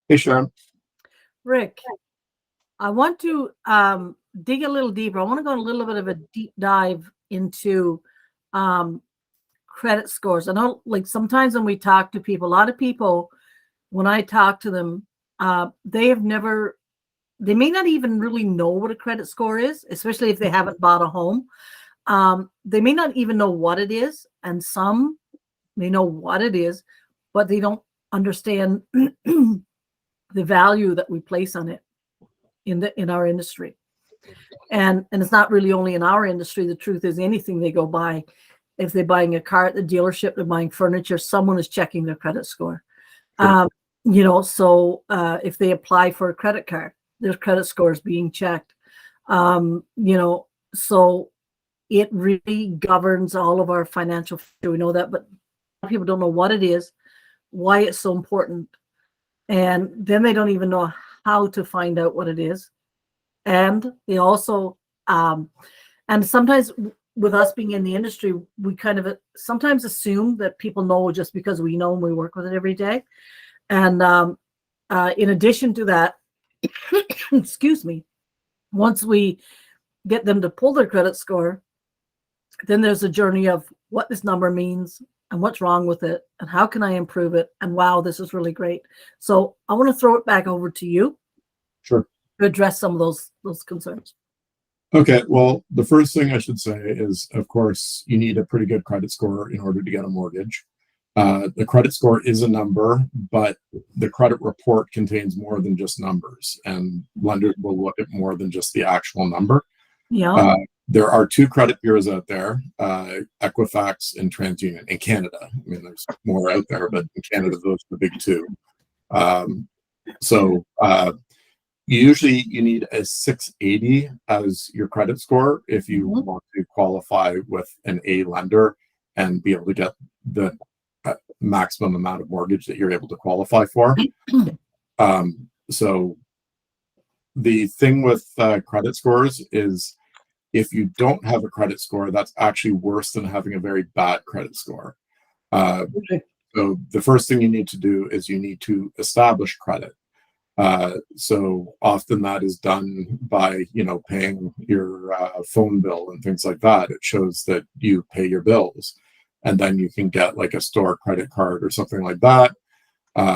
Hey, Sharon. Rick, I want to dig a little deeper. I want to go on a little bit of a deep dive into um, credit scores. I know, like sometimes when we talk to people, a lot of people, when I talk to them, they have never, they may not even really know what a credit score is, especially if they haven't bought a home. They may not even know what it is, and some may know what it is, but they don't understand the value that we place on it in our industry. And it's not really only in our industry. The truth is, anything they go buy, if they're buying a car at the dealership, they're buying furniture, someone is checking their credit score. Sure. If they apply for a credit card, their credit score is being checked. So it really governs all of our financial future. We know that, but people don't know what it is, why it's so important, and then they don't even know how to find out what it is. And they also and sometimes with us being in the industry, we kind of sometimes assume that people know just because we know and we work with it every day. And in addition to that, excuse me, once we get them to pull their credit score, then there's a journey of what this number means and what's wrong with it and how can I improve it, and wow, this is really great. So I want to throw it back over to you Sure. to address some of those concerns. Okay. Well, the first thing I should say is, of course, you need a pretty good credit score in order to get a mortgage. The credit score is a number, but the credit report contains more than just numbers, and lenders will look at more than just the actual number. Yeah. There are two credit bureaus out there, Equifax and TransUnion in Canada. I mean, there's more out there, but in Canada, those are the big two. Um, Usually you need a 680 as your credit score if you want to qualify with an A lender and be able to get the maximum amount of mortgage that you're able to qualify for. So the thing with credit scores is if you don't have a credit score, that's actually worse than having a very bad credit score. So the first thing you need to do is you need to establish credit. So often that is done by, paying your phone bill and things like that. It shows that you pay your bills, and then you can get like a store credit card or something like that.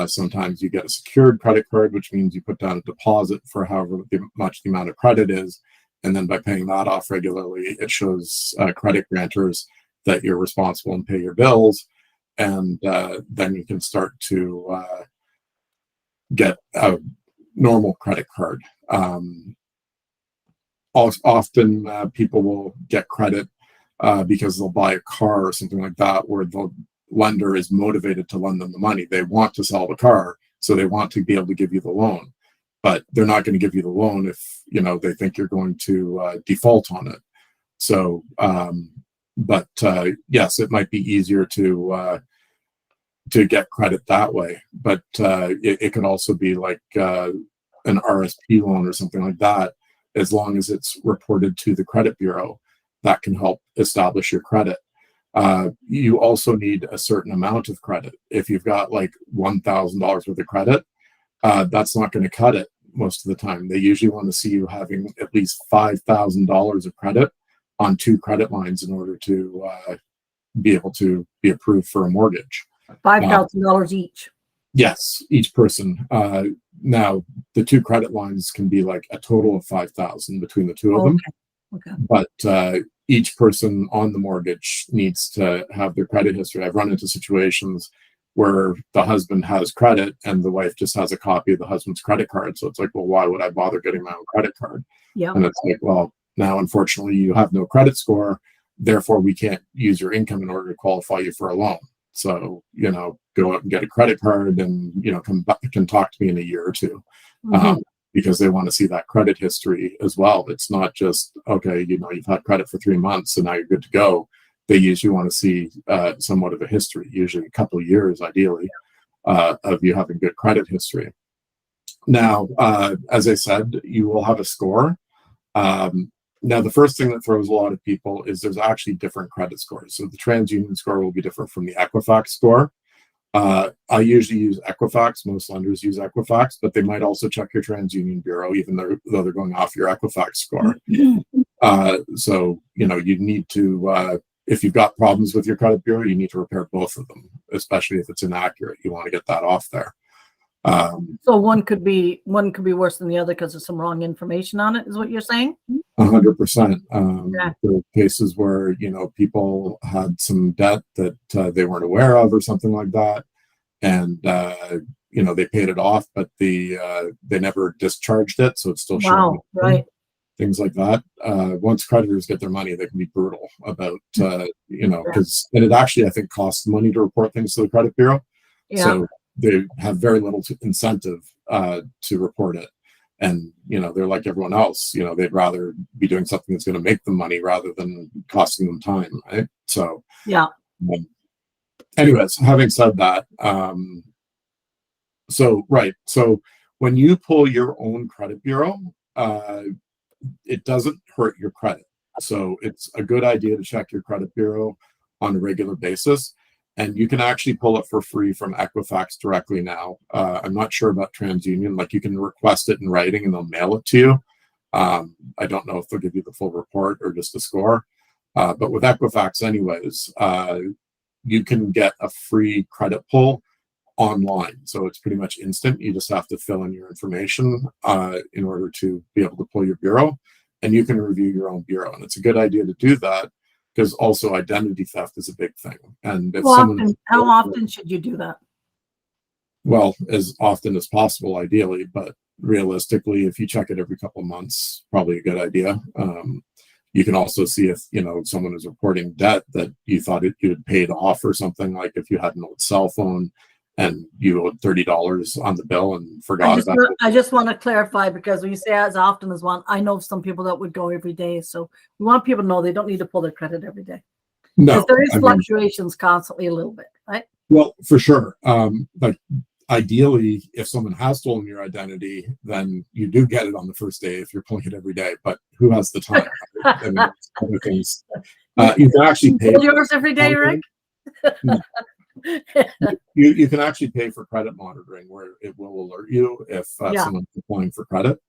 Sometimes you get a secured credit card, which means you put down a deposit for however much the amount of credit is. And then by paying that off regularly, it shows credit grantors that you're responsible and pay your bills. And then you can start to get a normal credit card. Often people will get credit because they'll buy a car or something like that, where the lender is motivated to lend them the money. They want to sell the car, so they want to be able to give you the loan, but they're not going to give you the loan if they think you're going to default on it. So, yes, it might be easier to get credit that way, but it could also be like an RSP loan or something like that. As long as it's reported to the credit bureau, that can help establish your credit. You also need a certain amount of credit. If you've got like $1,000 worth of credit, that's not going to cut it most of the time. They usually want to see you having at least $5,000 of credit on two credit lines in order to be able to be approved for a mortgage. $5,000 each. Yes, each person. Now, the two credit lines can be like a total of 5,000 between the two of them. Okay. But each person on the mortgage needs to have their credit history. I've run into situations where the husband has credit and the wife just has a copy of the husband's credit card. So it's like, well, why would I bother getting my own credit card? Yeah. And it's like, well, now unfortunately you have no credit score, therefore we can't use your income in order to qualify you for a loan. So, go out and get a credit card and, come back and talk to me in a year or two. Because they want to see that credit history as well. It's not just, okay, you've had credit for 3 months and now you're good to go. They usually want to see somewhat of a history, usually a couple of years, ideally, of you having good credit history. Now, as I said, you will have a score. Now, the first thing that throws a lot of people is there's actually different credit scores. So the TransUnion score will be different from the Equifax score. I usually use Equifax. Most lenders use Equifax, but they might also check your TransUnion bureau, even though they're going off your Equifax score. So, you know, you need to, if you've got problems with your credit bureau, you need to repair both of them, especially if it's inaccurate. You want to get that off there. So one could be worse than the other because there's some wrong information on it, is what you're saying? 100%. Yeah. There are cases where, you know, people had some debt that they weren't aware of or something like that. And, you know, they paid it off, but they never discharged it. So it's still showing. Wow, right. Things like that. Once creditors get their money, they can be brutal about, you know, because, and it actually, I think, costs money to report things to the credit bureau. Yeah. So they have very little incentive to report it. And, you know, they're like everyone else, you know, they'd rather be doing something that's going to make them money rather than costing them time. Right. So, yeah. Anyways, having said that, so when you pull your own credit bureau, it doesn't hurt your credit. So it's a good idea to check your credit bureau on a regular basis. And you can actually pull it for free from Equifax directly now. I'm not sure about TransUnion. Like, you can request it in writing and they'll mail it to you. I don't know if they'll give you the full report or just a score. But with Equifax anyways, you can get a free credit pull online. So it's pretty much instant. You just have to fill in your information in order to be able to pull your bureau, and you can review your own bureau. And it's a good idea to do that because also identity theft is a big thing. And if how often should you do that? Well, as often as possible, ideally, but realistically, if you check it every couple of months, probably a good idea. You can also see if, you know, someone is reporting debt that you thought you had paid off or something, like if you had an old cell phone and you owed $30 on the bill and forgot about it. I just want to clarify, because when you say as often as one, I know some people that would go every day. So we want people to know they don't need to pull their credit every day. No, there is fluctuations constantly a little bit, right? Well, for sure. Like, ideally, if someone has stolen your identity, then you do get it on the first day if you're pulling it every day. But who has the time? Right? I mean, other things. You can actually pay for yours every day, Rick. You can actually pay for credit monitoring, where it will alert you if someone's applying for credit.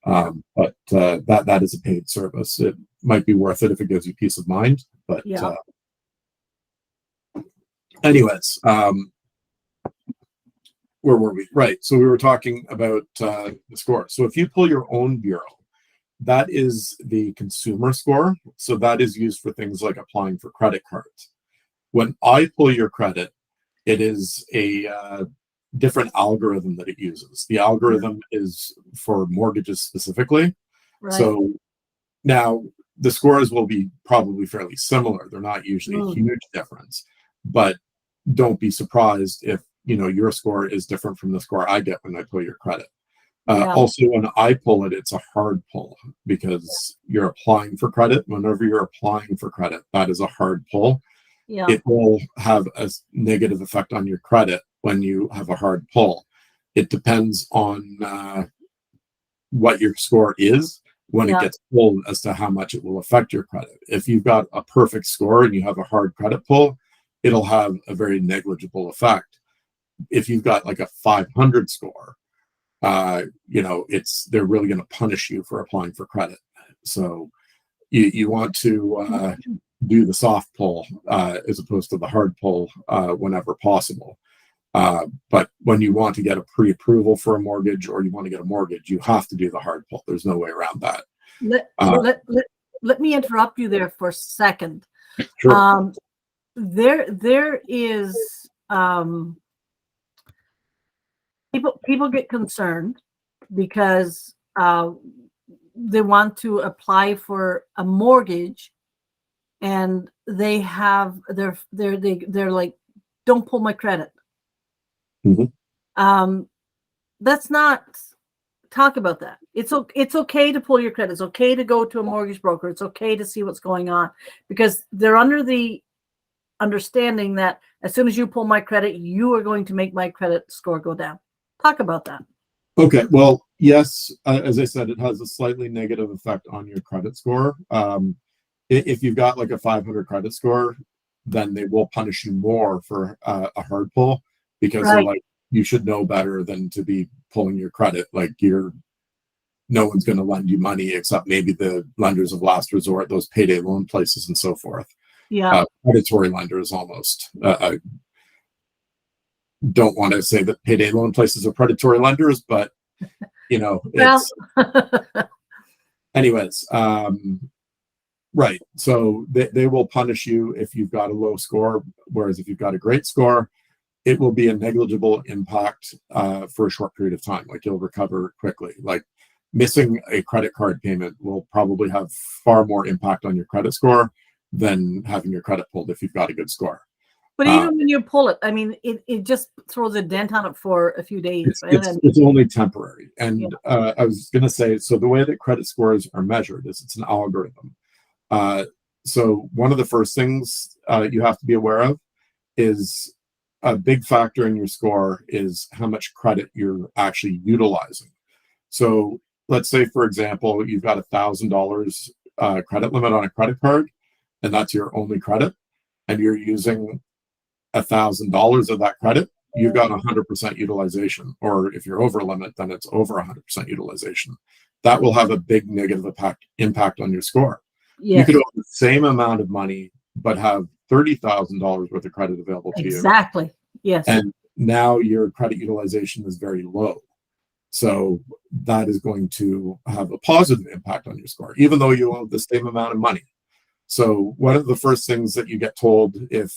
But that is a paid service. It might be worth it if it gives you peace of mind. But anyways, where were we? Right. So we were talking about the score. So if you pull your own bureau, that is the consumer score. So that is used for things like applying for credit cards. When I pull your credit, it is a different algorithm that it uses. The algorithm is for mortgages specifically. Right. So now the scores will be probably fairly similar. They're not usually a huge difference, but don't be surprised if, you know, your score is different from the score I get when I pull your credit. Also, when I pull it, it's a hard pull because you're applying for credit. Whenever you're applying for credit, that is a hard pull. Yeah. It will have a negative effect on your credit when you have a hard pull. It depends on what your score is when it gets pulled as to how much it will affect your credit. If you've got a perfect score and you have a hard credit pull, it'll have a very negligible effect. If you've got like a 500 score, you know, they're really going to punish you for applying for credit. So you want to do the soft pull as opposed to the hard pull whenever possible. But when you want to get a pre-approval for a mortgage or you want to get a mortgage, you have to do the hard pull. There's no way around that. Let me interrupt you there for a second. Sure. There is people get concerned because they want to apply for a mortgage and they're like, don't pull my credit. Mm-hmm. That's not, talk about that. It's okay to pull your credit. It's okay to go to a mortgage broker. It's okay to see what's going on, because they're under the understanding that as soon as you pull my credit, you are going to make my credit score go down. Talk about that. Okay. Well, yes, as I said, it has a slightly negative effect on your credit score. If you've got like a 500 credit score, then they will punish you more for a hard pull because they're like, you should know better than to be pulling your credit. Like no one's going to lend you money except maybe the lenders of last resort, those payday loan places and so forth. Yeah. Predatory lenders almost. I don't want to say that payday loan places are predatory lenders, but it's anyways. Right. So they will punish you if you've got a low score, whereas if you've got a great score, it will be a negligible impact for a short period of time. Like, you'll recover quickly. Like, missing a credit card payment will probably have far more impact on your credit score than having your credit pulled if you've got a good score. But even when you pull it, I mean, it just throws a dent on it for a few days. It's only temporary. And I was going to say, so the way that credit scores are measured is it's an algorithm. So one of the first things you have to be aware of is a big factor in your score is how much credit you're actually utilizing. So let's say, for example, you've got $1,000 credit limit on a credit card, and that's your only credit, and you're using $1,000 of that credit, you've got 100% utilization. Or if you're over limit, then it's over 100% utilization. That will have a big negative impact on your score. Yes. You could owe the same amount of money, but have $30,000 worth of credit available to you. Exactly. Yes. And now your credit utilization is very low. So that is going to have a positive impact on your score, even though you owe the same amount of money. So one of the first things that you get told if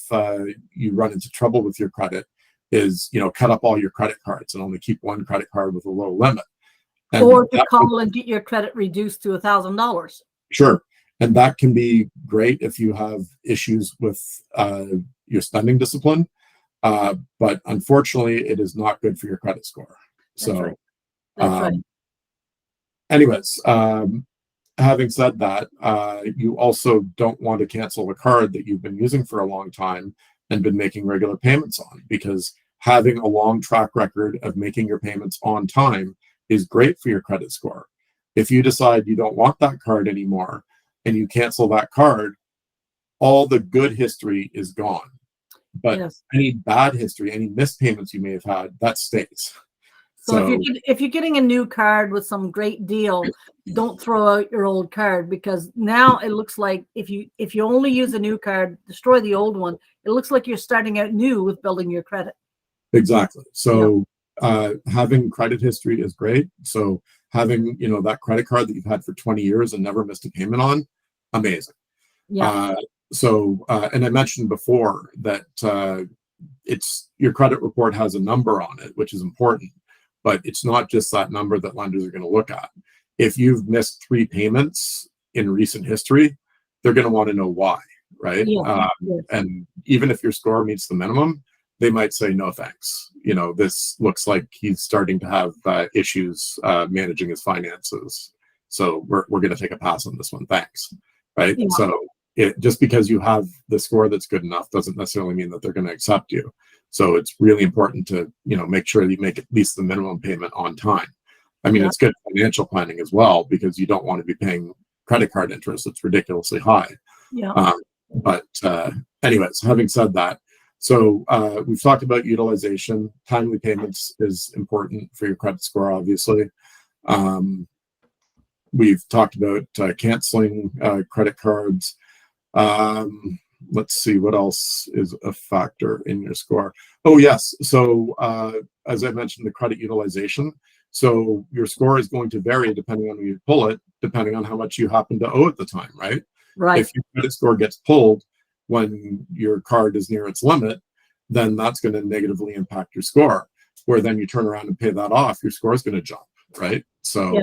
you run into trouble with your credit is, cut up all your credit cards and only keep one credit card with a low limit. And or to call and get your credit reduced to $1,000. Sure. And that can be great if you have issues with your spending discipline. But unfortunately, it is not good for your credit score. That's right. That's right. Anyways, having said that, you also don't want to cancel a card that you've been using for a long time and been making regular payments on, because having a long track record of making your payments on time is great for your credit score. If you decide you don't want that card anymore and you cancel that card, all the good history is gone. But any bad history, any missed payments you may have had, that stays. So if you're getting a new card with some great deal, don't throw out your old card, because now it looks like if you only use a new card, destroy the old one, it looks like you're starting out new with building your credit. Exactly. So having credit history is great. So having that credit card that you've had for 20 years and never missed a payment on, amazing. Yeah. And I mentioned before that it's your credit report has a number on it, which is important. But it's not just that number that lenders are going to look at. If you've missed 3 payments in recent history, they're going to want to know why, right? Yes. And even if your score meets the minimum, they might say, no, thanks. This looks like he's starting to have issues managing his finances. So we're going to take a pass on this one. Thanks. Right. Yeah. So just because you have the score that's good enough doesn't necessarily mean that they're going to accept you. So it's really important to, make sure that you make at least the minimum payment on time. I mean, it's good financial planning as well, because you don't want to be paying credit card interest. It's ridiculously high. Yeah. But anyways, having said that, so we've talked about utilization. Timely payments is important for your credit score, obviously. We've talked about canceling credit cards. Let's see, what else is a factor in your score? Oh, yes. So as I mentioned, the credit utilization. So your score is going to vary depending on when you pull it, depending on how much you happen to owe at the time, right? Right. If your credit score gets pulled when your card is near its limit, then that's going to negatively impact your score. Where then you turn around and pay that off, your score is going to jump, right? So,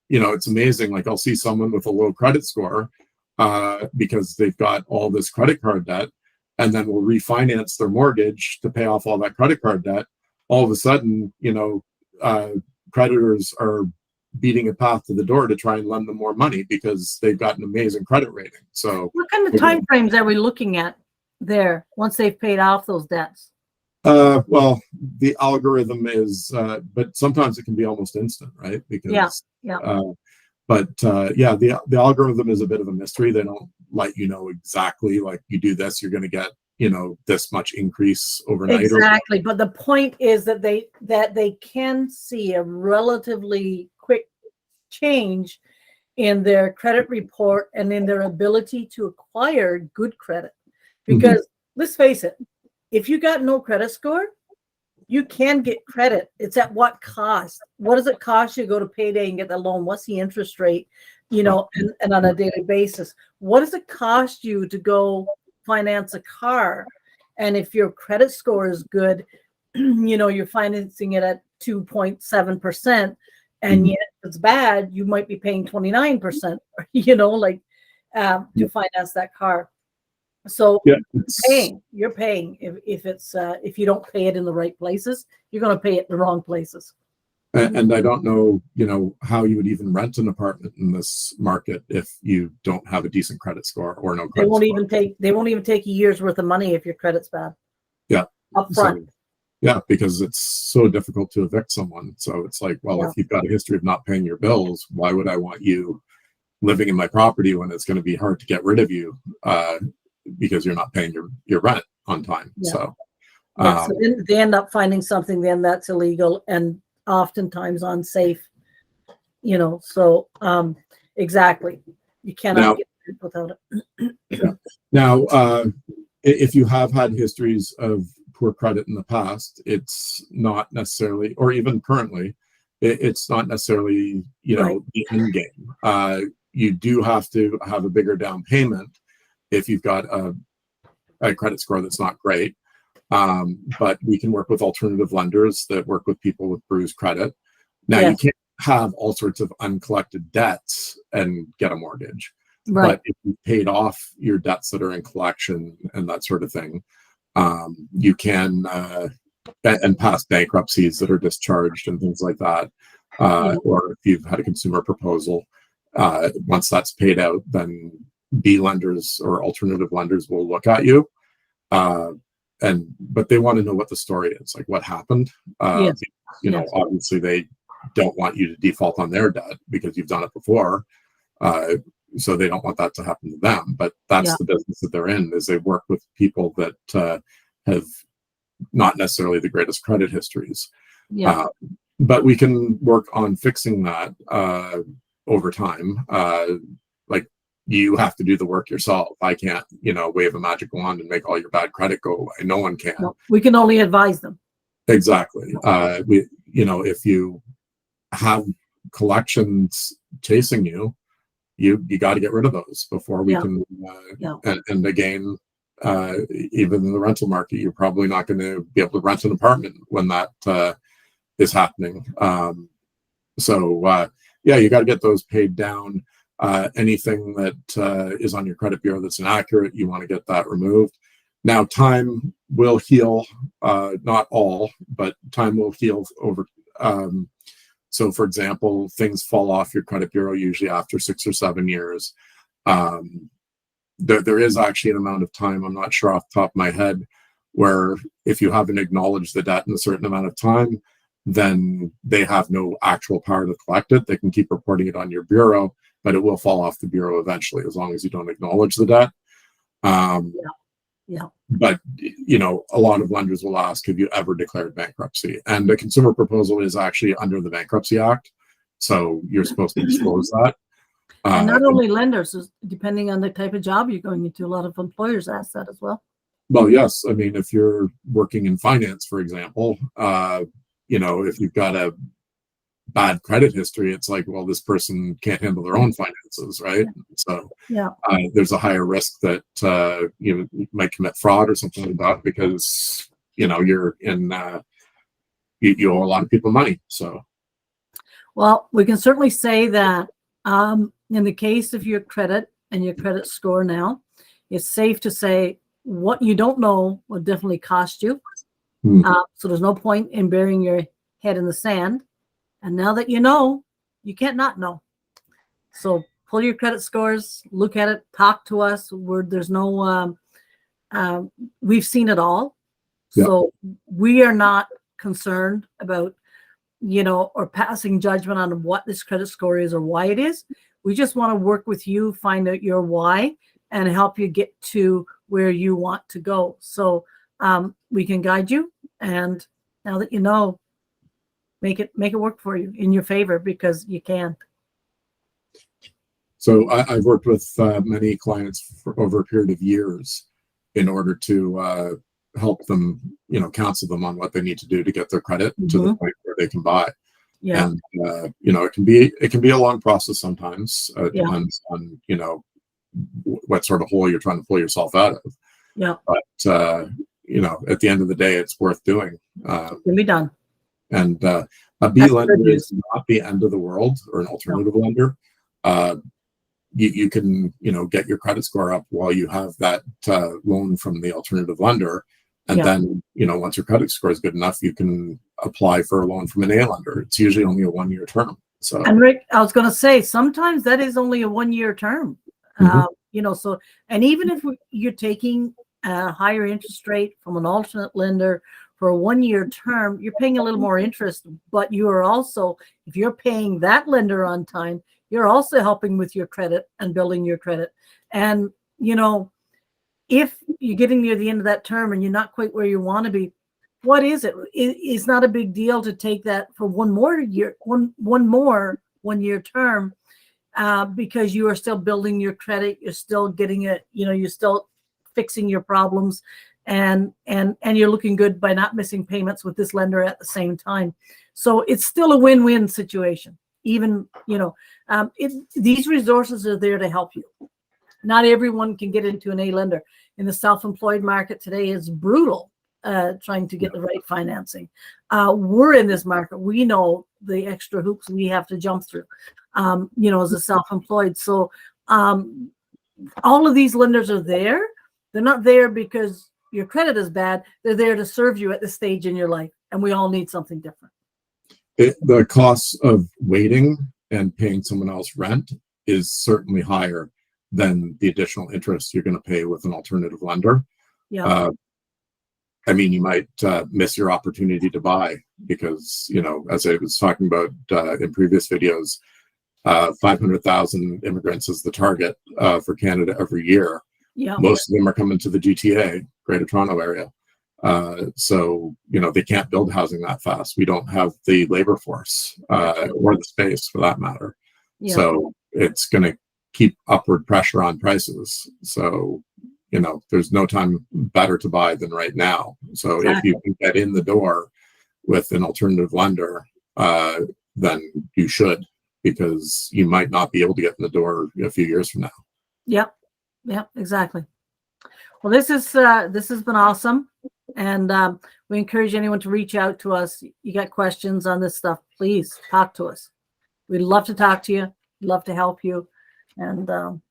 it's amazing. Like, I'll see someone with a low credit score because they've got all this credit card debt, and then will refinance their mortgage to pay off all that credit card debt. All of a sudden, creditors are beating a path to the door to try and lend them more money because they've got an amazing credit rating. So what kind of time frames are we looking at there once they've paid off those debts? Well, the algorithm is, but sometimes it can be almost instant, right? Because the algorithm is a bit of a mystery. They don't let you know exactly, like, you do this, you're going to get, this much increase overnight. Exactly. But the point is that they can see a relatively quick change in their credit report and in their ability to acquire good credit. Because let's face it, if you got no credit score, you can get credit. It's at what cost? What does it cost you to go to payday and get the loan? What's the interest rate, and on a daily basis? What does it cost you to go finance a car? And if your credit score is good, you're financing it at 2.7%. And yet if it's bad, you might be paying 29%, to finance that car. So you're paying if you don't pay it in the right places, you're going to pay it in the wrong places. And I don't know, how you would even rent an apartment in this market if you don't have a decent credit score or no credit They won't score. even take a year's worth of money if your credit's bad. Yeah. Up front. Because it's so difficult to evict someone. So it's like, well, if you've got a history of not paying your bills, why would I want you living in my property when it's going to be hard to get rid of you because you're not paying your rent on time? So then they end up finding something then that's illegal and oftentimes unsafe. So exactly, you cannot get it without it. Now, if you have had histories of poor credit in the past, it's not necessarily, or even currently, it's not necessarily, the end game. You do have to have a bigger down payment if you've got a credit score that's not great. But we can work with alternative lenders that work with people with bruised credit. Now, you can't have all sorts of uncollected debts and get a mortgage. Right. But if you paid off your debts that are in collection and that sort of thing, you can, and past bankruptcies that are discharged and things like that. Or if you've had a consumer proposal, once that's paid out, then B lenders or alternative lenders will look at you. But they want to know what the story is, like what happened. Obviously they don't want you to default on their debt because you've done it before. So they don't want that to happen to them, but that's the business that they're in, is they work with people that have not necessarily the greatest credit histories. But we can work on fixing that over time. Like, you have to do the work yourself. I can't, wave a magic wand and make all your bad credit go away. No one can. No, we can only advise them. Exactly. If you have collections chasing you, you got to get rid of those before we can. And again, even in the rental market, you're probably not going to be able to rent an apartment when that is happening. You got to get those paid down. Anything that is on your credit bureau that's inaccurate, you want to get that removed. Now, time will heal, not all, but time will heal over. So, for example, things fall off your credit bureau usually after 6 or 7 years. There is actually an amount of time, I'm not sure off the top of my head, where if you haven't acknowledged the debt in a certain amount of time, then they have no actual power to collect it. They can keep reporting it on your bureau, but it will fall off the bureau eventually as long as you don't acknowledge the debt. But, a lot of lenders will ask, have you ever declared bankruptcy? And a consumer proposal is actually under the Bankruptcy Act. So you're supposed to disclose that. And not only lenders, depending on the type of job you're going into, a lot of employers ask that as well. Well, yes. I mean, if you're working in finance, for example, if you've got a bad credit history, it's like, well, this person can't handle their own finances, right? So there's a higher risk that you might commit fraud or something like that because you're in you owe a lot of people money. So, well, we can certainly say that in the case of your credit and your credit score now, it's safe to say what you don't know will definitely cost you. So there's no point in burying your head in the sand. And now that you know, you can't not know. So pull your credit scores, look at it, talk to us. There's no, we've seen it all. So we are not concerned about, or passing judgment on what this credit score is or why it is. We just want to work with you, find out your why, and help you get to where you want to go. So we can guide you, and now that you know, make it work for you in your favor, because you can. So I've worked with many clients for over a period of years in order to help them, counsel them on what they need to do to get their credit to the point where they can buy. Yeah. And it can be a long process sometimes. It depends on what sort of hole you're trying to pull yourself out of. Yeah. But at the end of the day, it's worth doing. It can be done. And a B lender is not the end of the world, or an alternative lender. You can get your credit score up while you have that loan from the alternative lender, and then once your credit score is good enough, you can apply for a loan from an A lender. It's usually only a 1-year term. So, and Rick, I was going to say, sometimes that is only a 1-year term. So, and even if you're taking a higher interest rate from an alternate lender for a 1-year term, you're paying a little more interest, but you are also, if you're paying that lender on time, you're also helping with your credit and building your credit. And, if you're getting near the end of that term and you're not quite where you want to be, what is it? It's not a big deal to take that for one more 1-year term, because you are still building your credit. You're still getting it, you're still fixing your problems, and you're looking good by not missing payments with this lender at the same time. So it's still a win-win situation. Even, these resources are there to help you. Not everyone can get into an A lender. In the self-employed market today, it's brutal trying to get the right financing. We're in this market. We know the extra hoops we have to jump through, as a self-employed. So all of these lenders are there. They're not there because your credit is bad. They're there to serve you at this stage in your life. And we all need something different. The cost of waiting and paying someone else rent is certainly higher than the additional interest you're going to pay with an alternative lender. Yeah. You might miss your opportunity to buy because, as I was talking about in previous videos, 500,000 immigrants is the target for Canada every year. Yeah. Most of them are coming to the GTA, Greater Toronto area. So, they can't build housing that fast. We don't have the labor force or the space for that matter. Yeah. So it's going to keep upward pressure on prices. So, there's no time better to buy than right now. So if you can get in the door with an alternative lender, then you should, because you might not be able to get in the door a few years from now. Yep, exactly. Well, this has been awesome, and we encourage anyone to reach out to us. You got questions on this stuff, please talk to us. We'd love to talk to you. We'd love to help you, and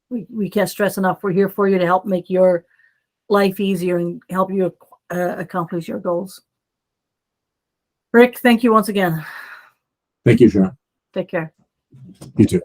we can't stress enough. We're here for you to help make your life easier and help you accomplish your goals. Rick, thank you once again. Thank you, Sharon. Take care. You too.